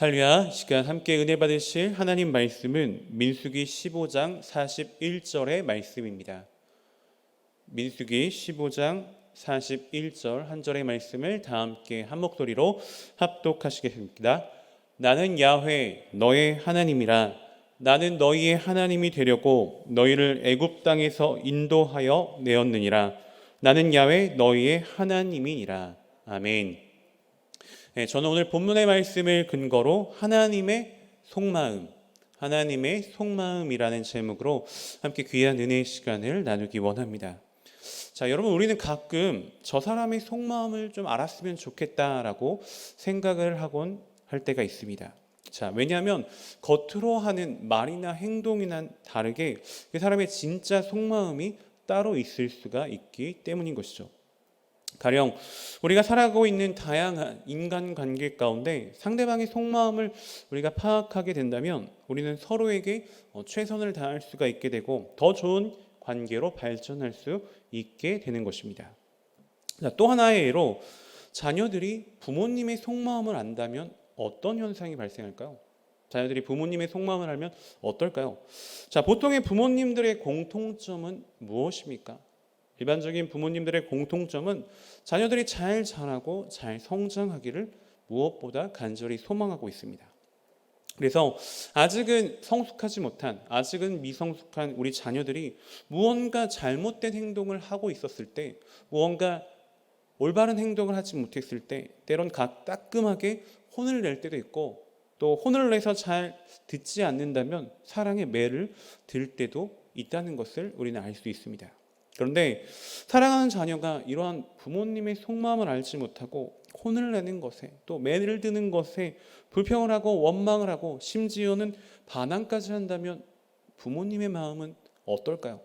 할렐루야. 이 시간 함께 은혜 받으실 하나님 말씀은 민수기 15장 41절의 말씀입니다. 민수기 15장 41절 한 절의 말씀을 다 함께 한 목소리로 합독하시겠습니다. 나는 야훼 너의 하나님이라. 나는 너희의 하나님이 되려고 너희를 애굽 땅에서 인도하여 내었느니라. 나는 야훼 너희의 하나님이니라. 아멘. 저는 오늘 본문의 말씀을 근거로 하나님의 속마음이라는 제목으로 함께 귀한 은혜의 시간을 나누기 원합니다. 자, 여러분, 우리는 가끔 저 사람의 속마음을 좀 알았으면 좋겠다라고 생각을 하곤 할 때가 있습니다. 자, 왜냐하면 겉으로 하는 말이나 행동이나 다르게 그 사람의 진짜 속마음이 따로 있을 수가 있기 때문인 것이죠. 가령 우리가 살아가고 있는 다양한 인간관계 가운데 상대방의 속마음을 우리가 파악하게 된다면 우리는 서로에게 최선을 다할 수가 있게 되고 더 좋은 관계로 발전할 수 있게 되는 것입니다. 또 하나의 예로 자녀들이 부모님의 속마음을 안다면 어떤 현상이 발생할까요? 자녀들이 부모님의 속마음을 알면 어떨까요? 자, 보통의 부모님들의 공통점은 무엇입니까? 일반적인 부모님들의 공통점은 자녀들이 잘 자라고 잘 성장하기를 무엇보다 간절히 소망하고 있습니다. 그래서 아직은 성숙하지 못한, 아직은 미성숙한 우리 자녀들이 무언가 잘못된 행동을 하고 있었을 때, 무언가 올바른 행동을 하지 못했을 때 때론 따끔하게 혼을 낼 때도 있고, 또 혼을 내서 잘 듣지 않는다면 사랑의 매를 들 때도 있다는 것을 우리는 알 수 있습니다. 그런데 사랑하는 자녀가 이러한 부모님의 속마음을 알지 못하고 혼을 내는 것에, 또 매를 드는 것에 불평을 하고 원망을 하고 심지어는 반항까지 한다면 부모님의 마음은 어떨까요?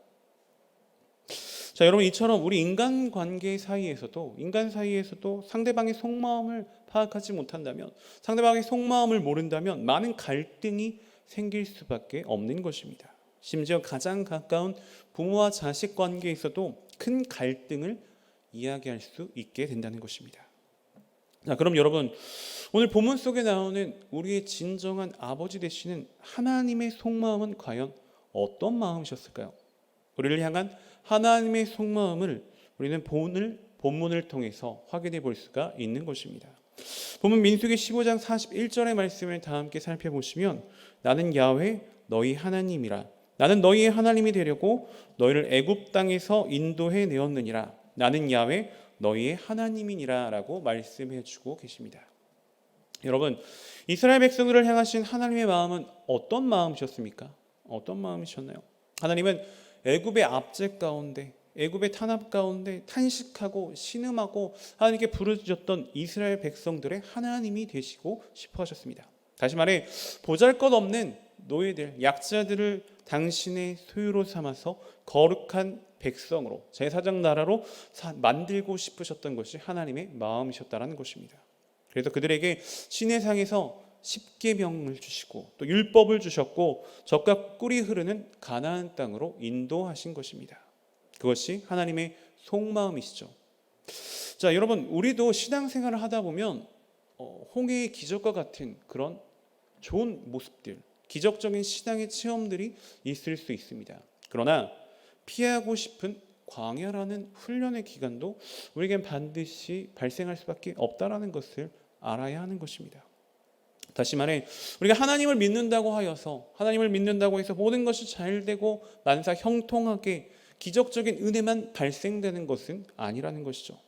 자, 여러분, 이처럼 우리 인간 사이에서도 상대방의 속마음을 파악하지 못한다면, 상대방의 속마음을 모른다면 많은 갈등이 생길 수밖에 없는 것입니다. 심지어 가장 가까운 부모와 자식 관계에서도 큰 갈등을 이야기할 수 있게 된다는 것입니다. 자, 그럼 여러분, 오늘 본문 속에 나오는 우리의 진정한 아버지 되시는 하나님의 속마음은 과연 어떤 마음이셨을까요? 우리를 향한 하나님의 속마음을 우리는 본문을 통해서 확인해 볼 수가 있는 것입니다. 본문 민수기 15장 41절의 말씀을 다 함께 살펴보시면 나는 야훼 너희 하나님이라. 나는 너희의 하나님이 되려고 너희를 애굽 땅에서 인도해 내었느니라. 나는 야훼 너희의 하나님이니라 라고 말씀해 주고 계십니다. 여러분, 이스라엘 백성들을 향하신 하나님의 마음은 어떤 마음이셨습니까? 어떤 마음이셨나요? 하나님은 애굽의 압제 가운데, 애굽의 탄압 가운데 탄식하고 신음하고 하나님께 부르짖었던 이스라엘 백성들의 하나님이 되시고 싶어 하셨습니다. 다시 말해 보잘것없는 노예들, 약자들을 당신의 소유로 삼아서 거룩한 백성으로, 제사장 나라로 만들고 싶으셨던 것이 하나님의 마음이셨다라는 것입니다. 그래서 그들에게 시내상에서 십계명을 주시고 또 율법을 주셨고 젖과 꿀이 흐르는 가나안 땅으로 인도하신 것입니다. 그것이 하나님의 속마음이시죠. 자, 여러분, 우리도 신앙생활을 하다 보면 홍해의 기적과 같은 그런 좋은 모습들, 기적적인 신앙의 체험들이 있을 수 있습니다. 그러나 피하고 싶은 광야라는 훈련의 기간도 우리에겐 반드시 발생할 수밖에 없다라는 것을 알아야 하는 것입니다. 다시 말해 우리가 하나님을 믿는다고 해서 모든 것이 잘되고 만사 형통하게 기적적인 은혜만 발생되는 것은 아니라는 것이죠.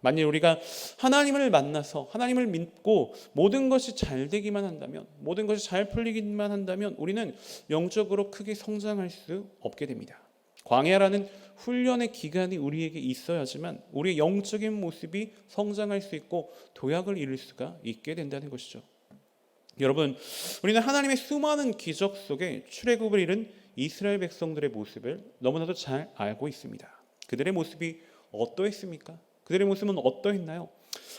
만일 우리가 하나님을 만나서 하나님을 믿고 모든 것이 잘 되기만 한다면, 모든 것이 잘 풀리기만 한다면 우리는 영적으로 크게 성장할 수 없게 됩니다. 광야라는 훈련의 기간이 우리에게 있어야지만 우리의 영적인 모습이 성장할 수 있고 도약을 이룰 수가 있게 된다는 것이죠. 여러분, 우리는 하나님의 수많은 기적 속에 출애굽을 이룬 이스라엘 백성들의 모습을 너무나도 잘 알고 있습니다. 그들의 모습이 어떠했습니까? 그들의 모습은 어떠했나요?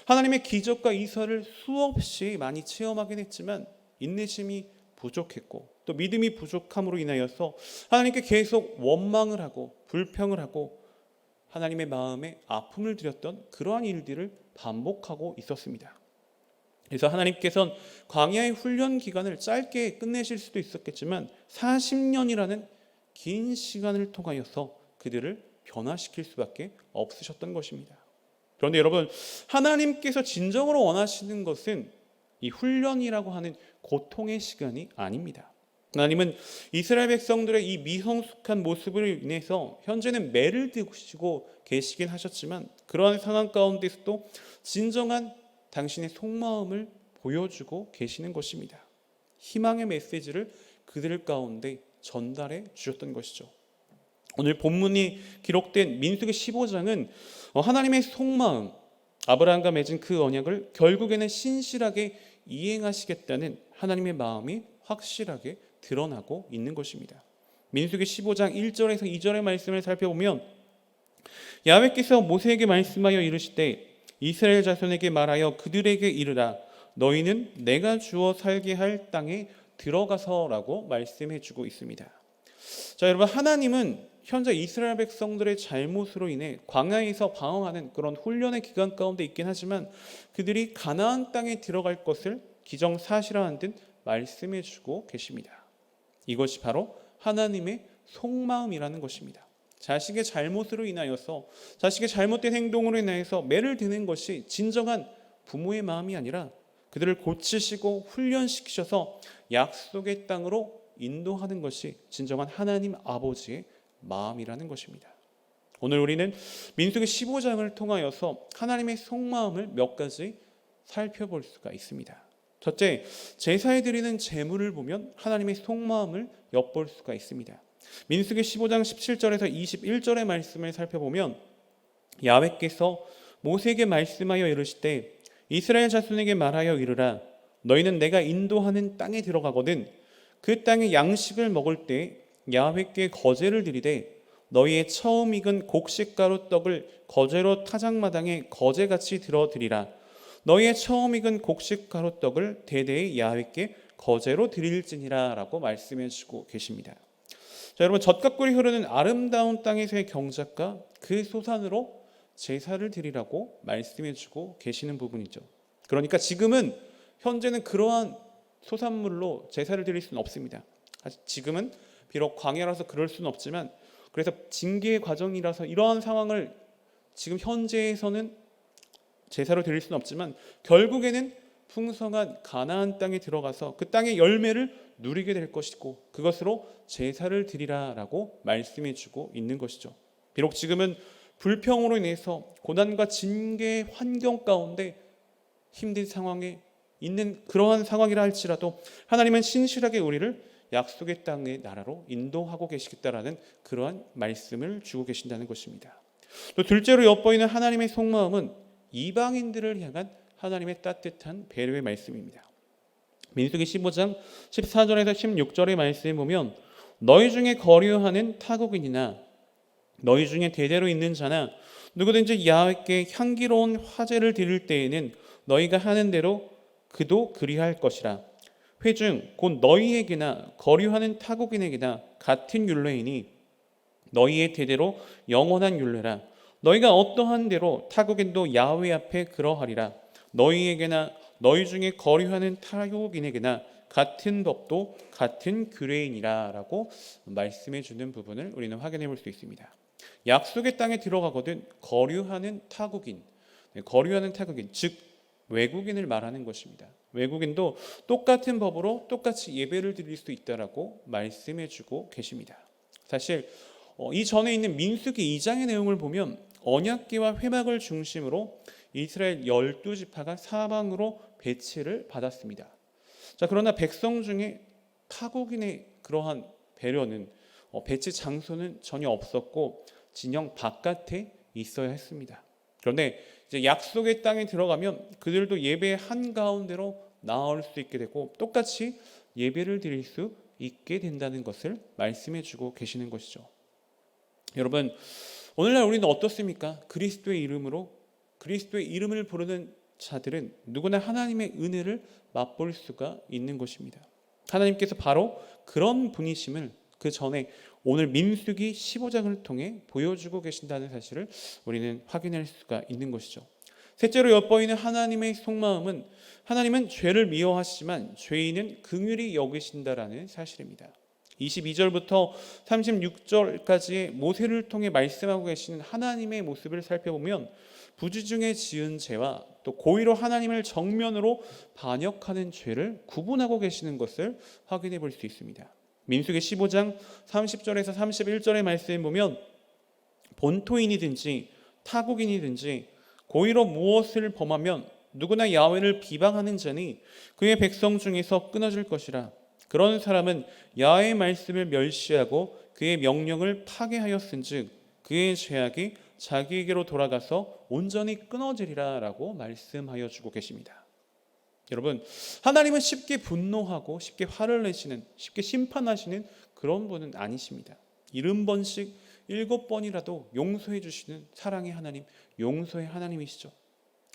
하나님의 기적과 이설을 수없이 많이 체험하긴 했지만 인내심이 부족했고 또 믿음이 부족함으로 인하여서 하나님께 계속 원망을 하고 불평을 하고 하나님의 마음에 아픔을 드렸던 그러한 일들을 반복하고 있었습니다. 그래서 하나님께서는 광야의 훈련 기간을 짧게 끝내실 수도 있었겠지만 40년이라는 긴 시간을 통하여서 그들을 변화시킬 수밖에 없으셨던 것입니다. 그런데 여러분, 하나님께서 진정으로 원하시는 것은 이 훈련이라고 하는 고통의 시간이 아닙니다. 하나님은 이스라엘 백성들의 이 미성숙한 모습으로 인해서 현재는 매를 드시고 계시긴 하셨지만 그러한 상황 가운데서도 진정한 당신의 속마음을 보여주고 계시는 것입니다. 희망의 메시지를 그들 가운데 전달해 주셨던 것이죠. 오늘 본문이 기록된 민수기 15장은 하나님의 속마음, 아브라함과 맺은 그 언약을 결국에는 신실하게 이행하시겠다는 하나님의 마음이 확실하게 드러나고 있는 것입니다. 민수기 15장 1절에서 2절의 말씀을 살펴보면 야훼께서 모세에게 말씀하여 이르시되 이스라엘 자손에게 말하여 그들에게 이르라 너희는 내가 주어 살게 할 땅에 들어가서라고 말씀해 주고 있습니다. 자, 여러분, 하나님은 현재 이스라엘 백성들의 잘못으로 인해 광야에서 방황하는 그런 훈련의 기간 가운데 있긴 하지만 그들이 가나안 땅에 들어갈 것을 기정사실화한 듯 말씀해 주고 계십니다. 이것이 바로 하나님의 속마음이라는 것입니다. 자식의 잘못으로 인하여서, 자식의 잘못된 행동으로 인하여서 매를 드는 것이 진정한 부모의 마음이 아니라 그들을 고치시고 훈련시키셔서 약속의 땅으로 인도하는 것이 진정한 하나님 아버지의 마음이라는 것입니다. 오늘 우리는 민수기 15장을 통하여서 하나님의 속마음을 몇 가지 살펴볼 수가 있습니다. 첫째, 제사에 드리는 제물을 보면 하나님의 속마음을 엿볼 수가 있습니다. 민수기 15장 17절에서 21절의 말씀을 살펴보면 야훼께서 모세에게 말씀하여 이르시되 이스라엘 자손에게 말하여 이르라 너희는 내가 인도하는 땅에 들어가거든 그 땅의 양식을 먹을 때 야훼께 거제를 드리되 너희의 처음 익은 곡식가루 떡을 거제로 타작마당에 거제같이 들어드리라 너희의 처음 익은 곡식가루 떡을 대대의 야훼께 거제로 드릴지니라 라고 말씀해 주고 계십니다. 자, 여러분, 젖과 꿀이 흐르는 아름다운 땅에서의 경작과 그 소산으로 제사를 드리라고 말씀해 주고 계시는 부분이죠. 그러니까 지금은 현재는 그러한 소산물로 제사를 드릴 수는 없습니다. 지금은 비록 광야라서 그럴 수는 없지만 그래서 징계의 과정이라서 이러한 상황을 지금 현재에서는 제사로 드릴 수는 없지만 결국에는 풍성한 가나안 땅에 들어가서 그 땅의 열매를 누리게 될 것이고 그것으로 제사를 드리라라고 말씀해 주고 있는 것이죠. 비록 지금은 불평으로 인해서 고난과 징계의 환경 가운데 힘든 상황에 있는 그러한 상황이라 할지라도 하나님은 신실하게 우리를 약속의 땅의 나라로 인도하고 계시겠다라는 그러한 말씀을 주고 계신다는 것입니다. 또 둘째로 엿보이는 하나님의 속마음은 이방인들을 향한 하나님의 따뜻한 배려의 말씀입니다. 민수기 15장 14절에서 16절의 말씀에 보면 너희 중에 거류하는 타국인이나 너희 중에 대대로 있는 자나 누구든지 야훼께 향기로운 화제를 드릴 때에는 너희가 하는 대로 그도 그리할 것이라. 회중 곧 너희에게나 거류하는 타국인에게나 같은 율례이니 너희의 대대로 영원한 율례라. 너희가 어떠한 대로 타국인도 야훼 앞에 그러하리라. 너희에게나 너희 중에 거류하는 타국인에게나 같은 법도 같은 규례이니라 라고 말씀해 주는 부분을 우리는 확인해 볼 수 있습니다. 약속의 땅에 들어가거든 거류하는 타국인, 거류하는 타국인, 즉 외국인을 말하는 것입니다. 외국인도 똑같은 법으로 똑같이 예배를 드릴 수 있다라고 말씀해 주고 계십니다. 사실 이전에 있는 민수기 2장의 내용을 보면 언약궤와 회막을 중심으로 이스라엘 12지파가 사방으로 배치를 받았습니다. 자, 그러나 백성 중에 타국인의 그러한 배려는 배치 장소는 전혀 없었고 진영 바깥에 있어야 했습니다. 그런데 이제 약속의 땅에 들어가면 그들도 예배의 한가운데로 나올 수 있게 되고 똑같이 예배를 드릴 수 있게 된다는 것을 말씀해 주고 계시는 것이죠. 여러분, 오늘날 우리는 어떻습니까? 그리스도의 이름을 부르는 자들은 누구나 하나님의 은혜를 맛볼 수가 있는 것입니다. 하나님께서 바로 그런 분이심을 그 전에 오늘 민수기 15장을 통해 보여주고 계신다는 사실을 우리는 확인할 수가 있는 것이죠. 셋째로 엿보이는 하나님의 속마음은 하나님은 죄를 미워하시지만 죄인은 긍휼히 여기신다라는 사실입니다. 22절부터 36절까지의 모세를 통해 말씀하고 계시는 하나님의 모습을 살펴보면 부지중에 지은 죄와 또 고의로 하나님을 정면으로 반역하는 죄를 구분하고 계시는 것을 확인해 볼 수 있습니다. 민수기 15장 30절에서 31절의 말씀을 보면 본토인이든지 타국인이든지 고의로 무엇을 범하면 누구나 야훼를 비방하는 자니 그의 백성 중에서 끊어질 것이라. 그런 사람은 야훼의 말씀을 멸시하고 그의 명령을 파괴하였은즉 그의 죄악이 자기에게로 돌아가서 온전히 끊어지리라 라고 말씀하여 주고 계십니다. 여러분, 하나님은 쉽게 분노하고 쉽게 화를 내시는, 쉽게 심판하시는 그런 분은 아니십니다. 70번씩 7번이라도 용서해 주시는 사랑의 하나님, 용서의 하나님이시죠.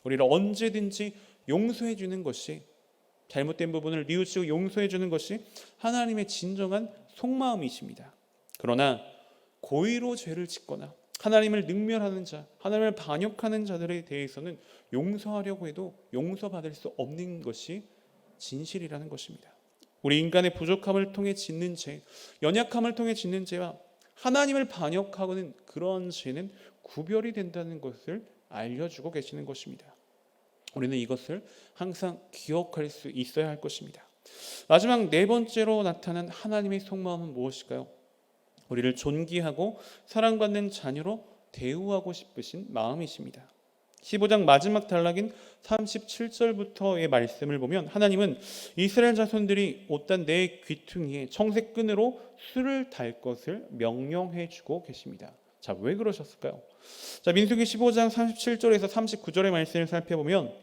우리를 언제든지 용서해 주는 것이, 잘못된 부분을 뉘우치고 용서해 주는 것이 하나님의 진정한 속마음이십니다. 그러나 고의로 죄를 짓거나 하나님을 능멸하는 자, 하나님을 반역하는 자들에 대해서는 용서하려고 해도 용서받을 수 없는 것이 진실이라는 것입니다. 우리 인간의 부족함을 통해 짓는 죄, 연약함을 통해 짓는 죄와 하나님을 반역하는 그런 죄는 구별이 된다는 것을 알려주고 계시는 것입니다. 우리는 이것을 항상 기억할 수 있어야 할 것입니다. 마지막 네 번째로 나타난 하나님의 속마음은 무엇일까요? 우리를 존귀하고 사랑받는 자녀로 대우하고 싶으신 마음이십니다. 15장 마지막 단락인 37절부터의 말씀을 보면 하나님은 이스라엘 자손들이 옷단 네 귀퉁이에 청색 끈으로 술을 달 것을 명령해 주고 계십니다. 자, 왜 그러셨을까요? 자, 민수기 15장 37절에서 39절의 말씀을 살펴보면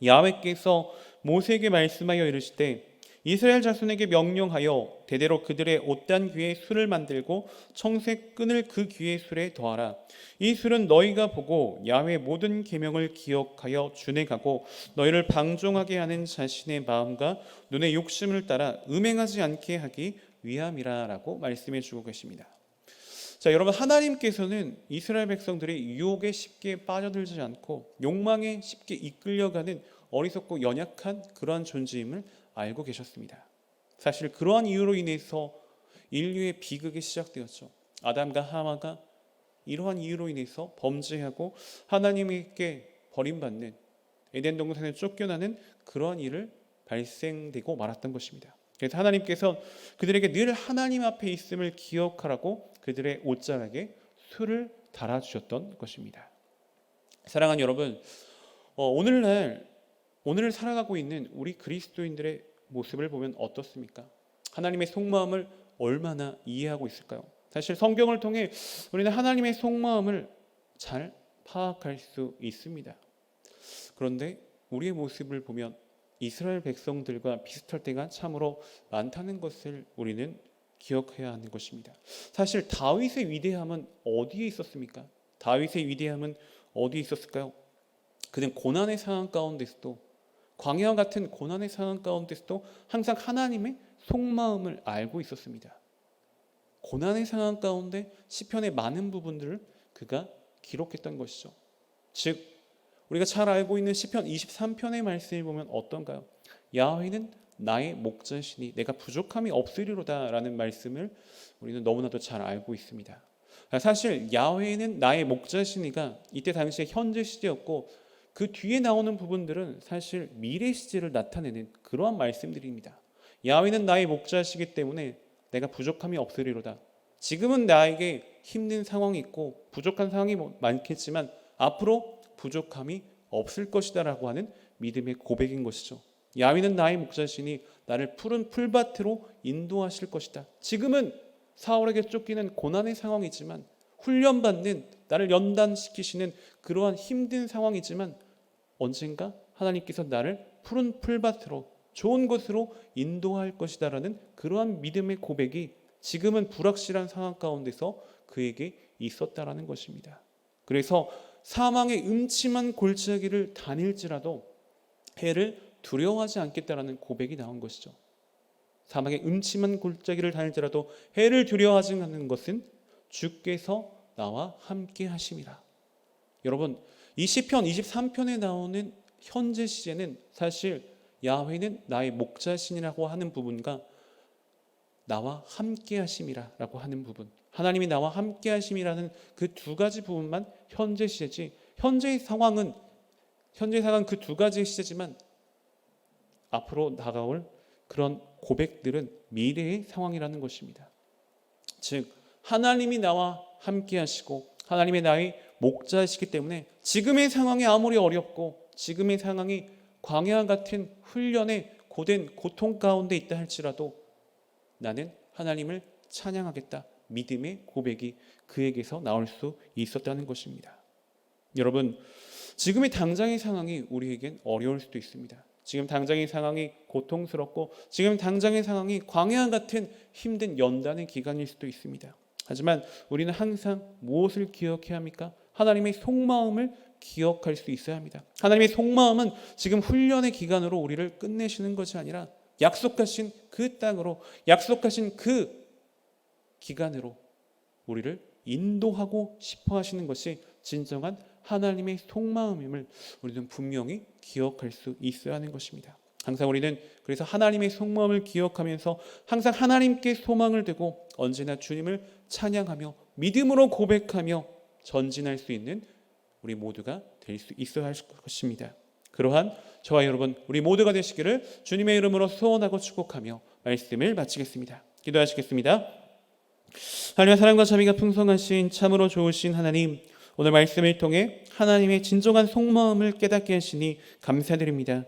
야훼께서 모세에게 말씀하여 이르시되 이스라엘 자손에게 명령하여 대대로 그들의 옷단 귀에 술을 만들고 청색 끈을 그 귀의 술에 더하라. 이 술은 너희가 보고 야훼 모든 계명을 기억하여 준행하고 너희를 방종하게 하는 자신의 마음과 눈의 욕심을 따라 음행하지 않게 하기 위함이라 라고 말씀해 주고 계십니다. 자, 여러분, 하나님께서는 이스라엘 백성들이 유혹에 쉽게 빠져들지 않고 욕망에 쉽게 이끌려가는 어리석고 연약한 그러한 존재임을 알고 계셨습니다. 사실 그러한 이유로 인해서 인류의 비극이 시작되었죠. 아담과 하와가 이러한 이유로 인해서 범죄하고 하나님께 버림받는, 에덴 동산에 쫓겨나는 그러한 일을 발생되고 말았던 것입니다. 그래서 하나님께서 그들에게 늘 하나님 앞에 있음을 기억하라고 그들의 옷자락에 술을 달아주셨던 것입니다. 사랑하는 여러분, 오늘을 살아가고 있는 우리 그리스도인들의 모습을 보면 어떻습니까? 하나님의 속마음을 얼마나 이해하고 있을까요? 사실 성경을 통해 우리는 하나님의 속마음을 잘 파악할 수 있습니다. 그런데 우리의 모습을 보면 이스라엘 백성들과 비슷할 때가 참으로 많다는 것을 우리는 기억해야 하는 것입니다. 사실 다윗의 위대함은 어디에 있었습니까? 다윗의 위대함은 어디에 있었을까요? 그는 고난의 상황 가운데서도, 광야와 같은 고난의 상황 가운데서도 항상 하나님의 속마음을 알고 있었습니다. 고난의 상황 가운데 시편의 많은 부분들을 그가 기록했던 것이죠. 즉 우리가 잘 알고 있는 시편 23편의 말씀을 보면 어떤가요? 야훼는 나의 목자시니 내가 부족함이 없으리로다 라는 말씀을 우리는 너무나도 잘 알고 있습니다. 사실 야훼는 나의 목자시니가 이때 당시에 현재 시제였고 그 뒤에 나오는 부분들은 사실 미래 시제를 나타내는 그러한 말씀들입니다. 야훼는 나의 목자시기 때문에 내가 부족함이 없으리로다. 지금은 나에게 힘든 상황이 있고 부족한 상황이 많겠지만 앞으로 부족함이 없을 것이다 라고 하는 믿음의 고백인 것이죠. 야훼는 나의 목자시니 나를 푸른 풀밭으로 인도하실 것이다. 지금은 사울에게 쫓기는 고난의 상황이지만, 훈련받는, 나를 연단시키시는 그러한 힘든 상황이지만 언젠가 하나님께서 나를 푸른 풀밭으로, 좋은 곳으로 인도할 것이다 라는 그러한 믿음의 고백이 지금은 불확실한 상황 가운데서 그에게 있었다라는 것입니다. 그래서 사망의 음침한 골짜기를 다닐지라도 해를 두려워하지 않겠다라는 고백이 나온 것이죠. 사망의 음침한 골짜기를 다닐지라도 해를 두려워하지 않는 것은 주께서 나와 함께 하심이라. 여러분, 이 시편 23편에 나오는 현재 시제는 사실 야훼는 나의 목자신이라고 하는 부분과 나와 함께 하심이라고 하는 부분, 하나님이 나와 함께 하심이라는 그 두 가지 부분만 현재 시제지, 현재의 상황은 그 두 가지의 시제지만 앞으로 다가올 그런 고백들은 미래의 상황이라는 것입니다. 즉 하나님이 나와 함께 하시고 하나님의 나의 목자이시기 때문에 지금의 상황이 아무리 어렵고 지금의 상황이 광야 같은 훈련의 고된 고통 가운데 있다 할지라도 나는 하나님을 찬양하겠다, 믿음의 고백이 그에게서 나올 수 있었다는 것입니다. 여러분, 지금의 당장의 상황이 우리에겐 어려울 수도 있습니다. 지금 당장의 상황이 고통스럽고 지금 당장의 상황이 광야 같은 힘든 연단의 기간일 수도 있습니다. 하지만 우리는 항상 무엇을 기억해야 합니까? 하나님의 속마음을 기억할 수 있어야 합니다. 하나님의 속마음은 지금 훈련의 기간으로 우리를 끝내시는 것이 아니라 약속하신 그 땅으로, 약속하신 그 기간으로 우리를 인도하고 싶어 하시는 것이 진정한 하나님의 속마음임을 우리는 분명히 기억할 수 있어야 하는 것입니다. 항상 우리는 그래서 하나님의 속마음을 기억하면서 항상 하나님께 소망을 두고 언제나 주님을 찬양하며 믿음으로 고백하며 전진할 수 있는 우리 모두가 될 수 있어야 할 것입니다. 그러한 저와 여러분 우리 모두가 되시기를 주님의 이름으로 소원하고 축복하며 말씀을 마치겠습니다. 기도하시겠습니다. 하나님의 사랑과 자비가 풍성하신 참으로 좋으신 하나님, 오늘 말씀을 통해 하나님의 진정한 속마음을 깨닫게 하시니 감사드립니다.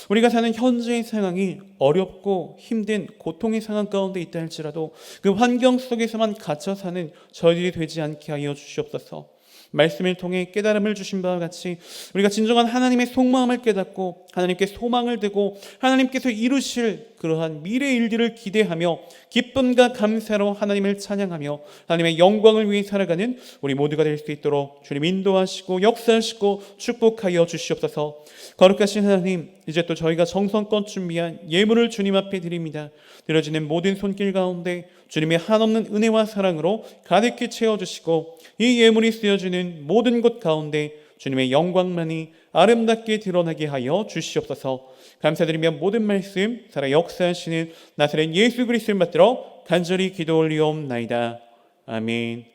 우리가 사는 현재의 상황이 어렵고 힘든 고통의 상황 가운데 있다 할지라도 그 환경 속에서만 갇혀 사는 저희들이 되지 않게 하여 주시옵소서. 말씀을 통해 깨달음을 주신 바와 같이 우리가 진정한 하나님의 속마음을 깨닫고 하나님께 소망을 두고 하나님께서 이루실 그러한 미래의 일들을 기대하며 기쁨과 감사로 하나님을 찬양하며 하나님의 영광을 위해 살아가는 우리 모두가 될 수 있도록 주님 인도하시고 역사하시고 축복하여 주시옵소서. 거룩하신 하나님, 이제 또 저희가 정성껏 준비한 예물을 주님 앞에 드립니다. 드려지는 모든 손길 가운데 주님의 한없는 은혜와 사랑으로 가득히 채워주시고 이 예물이 쓰여지는 모든 곳 가운데 주님의 영광만이 아름답게 드러나게 하여 주시옵소서. 감사드리며 모든 말씀 살아 역사하시는 나사렛 예수 그리스도를 받들어 간절히 기도 올리옵나이다. 아멘.